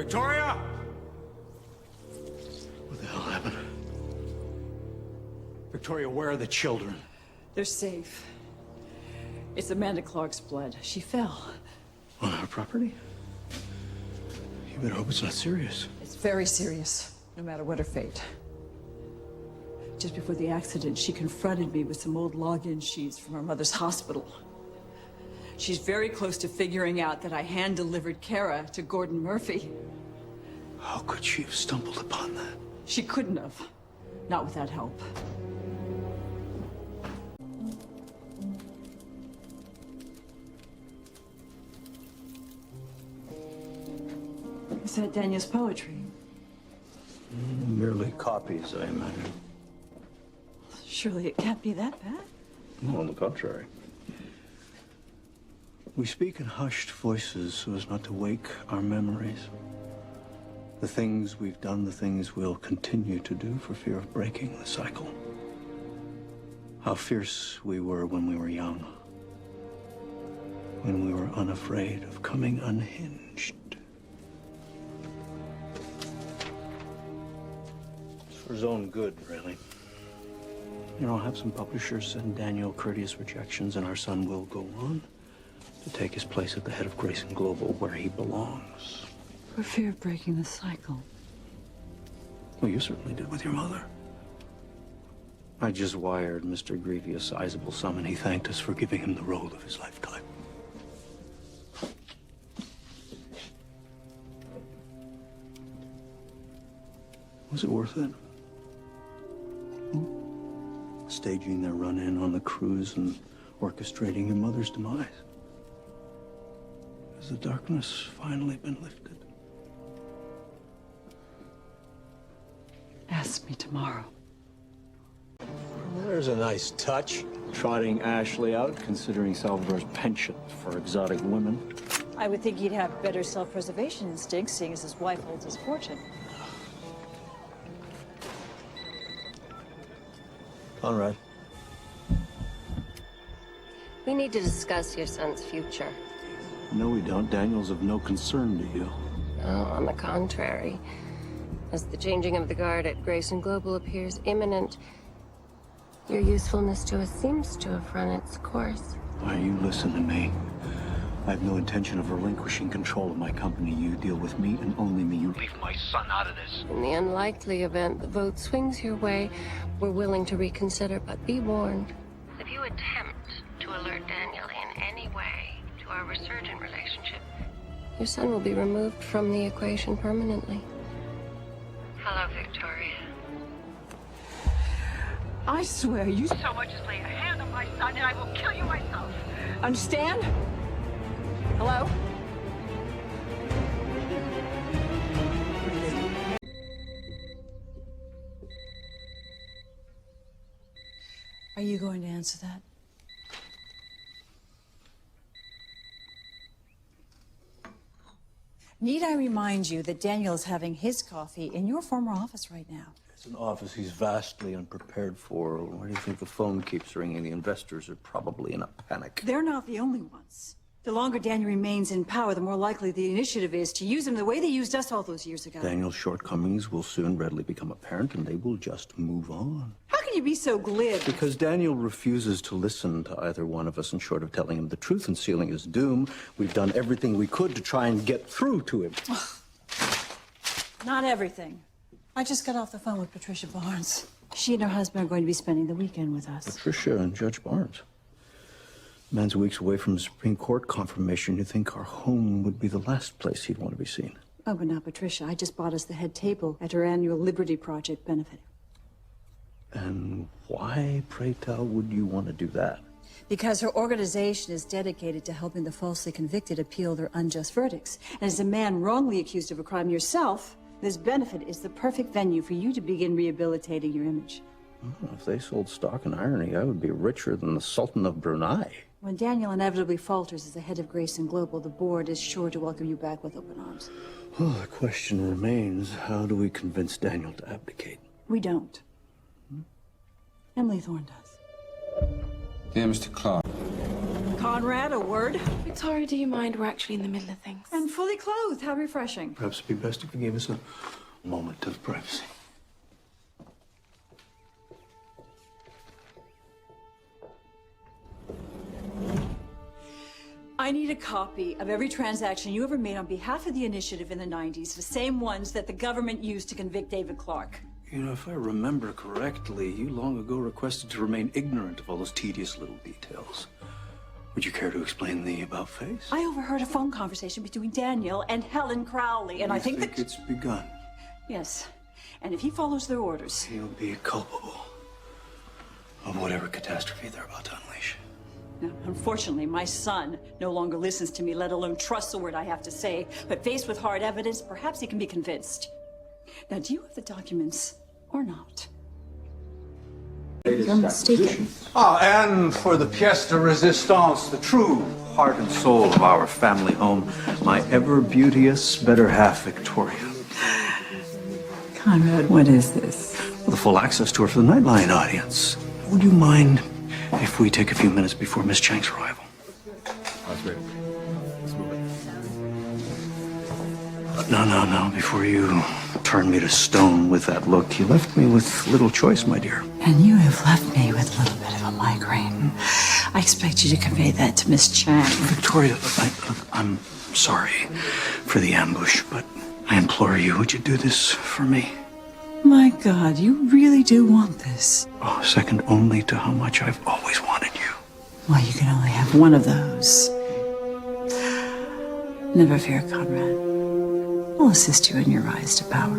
Victoria? What the hell happened? Victoria, where are the children? They're safe. It's Amanda Clark's blood. She fell. On our property? You better hope it's not serious. It's very serious, no matter what her fate. Just before the accident, she confronted me with some old login sheets from her mother's hospital. She's very close to figuring out that I hand-delivered Kara to Gordon Murphy. How could she have stumbled upon that? She couldn't have. Not without help. Is that Daniel's poetry? Merely copies, I imagine. Surely it can't be that bad. No, on the contrary. We speak in hushed voices so as not to wake our memories. The things we've done, the things we'll continue to do for fear of breaking the cycle. How fierce we were when we were young. When we were unafraid of coming unhinged. It's for his own good, really. You know, I'll have some publishers send Daniel courteous rejections, and our son will go on to take his place at the head of Grayson Global, where he belongs. For fear of breaking the cycle. Well, you certainly did with your mother. I just wired Mr. Greevy a sizable sum, and he thanked us for giving him the role of his lifetime. Was it worth it? Staging their run-in on the cruise and orchestrating your mother's demise? Has the darkness finally been lifted? Ask me tomorrow. Well, there's a nice touch. Trotting Ashley out, considering Salvador's penchant for exotic women. I would think he'd have better self-preservation instincts, seeing as his wife holds his fortune. Conrad. We need to discuss your son's future. No, we don't. Daniel's of no concern to you. On the contrary. As the changing of the guard at Grayson Global appears imminent, your usefulness to us seems to have run its course. Why, you listen to me. I have no intention of relinquishing control of my company. You deal with me and only me. You leave my son out of this. In the unlikely event the vote swings your way, we're willing to reconsider, but be warned. If you attempt to alert Daniel in any way to our resurgent relationship, your son will be removed from the equation permanently. Hello, Victoria. I swear, you so much as lay a hand on my son and I will kill you myself. Understand? Hello? Are you going to answer that? Need I remind you that Daniel is having his coffee in your former office right now? It's an office he's vastly unprepared for. Why do you think the phone keeps ringing? The investors are probably in a panic. They're not the only ones. The longer Daniel remains in power, the more likely the initiative is to use him the way they used us all those years ago. Daniel's shortcomings will soon readily become apparent, and they will just move on. How can you be so glib? Because Daniel refuses to listen to either one of us, and short of telling him the truth and sealing his doom, we've done everything we could to try and get through to him. Not everything. I just got off the phone with Patricia Barnes. She and her husband are going to be spending the weekend with us. Patricia and Judge Barnes. Man's weeks away from the Supreme Court confirmation. You'd think our home would be the last place he'd want to be seen. Oh, but not Patricia. I just bought us the head table at her annual Liberty Project benefit. And why, pray tell, would you want to do that? Because her organization is dedicated to helping the falsely convicted appeal their unjust verdicts. And as a man wrongly accused of a crime yourself, this benefit is the perfect venue for you to begin rehabilitating your image. Oh, if they sold stock in irony, I would be richer than the Sultan of Brunei. When Daniel inevitably falters as the head of Grayson Global, the board is sure to welcome you back with open arms. Well, the question remains, how do we convince Daniel to abdicate? We don't. Emily Thorne does. Dear Mr. Clark. Conrad, a word? Victoria, do you mind? We're actually in the middle of things. And fully clothed. How refreshing. Perhaps it'd be best if you gave us a moment of privacy. I need a copy of every transaction you ever made on behalf of the initiative in the 90s, the same ones that the government used to convict David Clark. You know, if I remember correctly, you long ago requested to remain ignorant of all those tedious little details. Would you care to explain the about-face? I overheard a phone conversation between Daniel and Helen Crowley, and I think that... it's begun. Yes. And if he follows their orders... He'll be culpable of whatever catastrophe they're about to unleash. Now, unfortunately, my son no longer listens to me, let alone trusts a word I have to say. But faced with hard evidence, perhaps he can be convinced. Now, do you have the documents or not? You're mistaken. And for the pièce de résistance, the true heart and soul of our family home, my ever-beauteous better half, Victoria. Conrad, what is this? Well, the full access tour for the Nightline audience. Would you mind if we take a few minutes before Miss Chang's arrival? That's great. Let's move it. No. Before you turn me to stone with that look, you left me with little choice, my dear. And you have left me with a little bit of a migraine. I expect you to convey that to Miss Chang. Victoria, I'm sorry for the ambush, but I implore you, would you do this for me? My God, you really do want this. Oh, second only to how much I've always wanted you. Well, you can only have one of those. Never fear, Conrad. I'll assist you in your rise to power.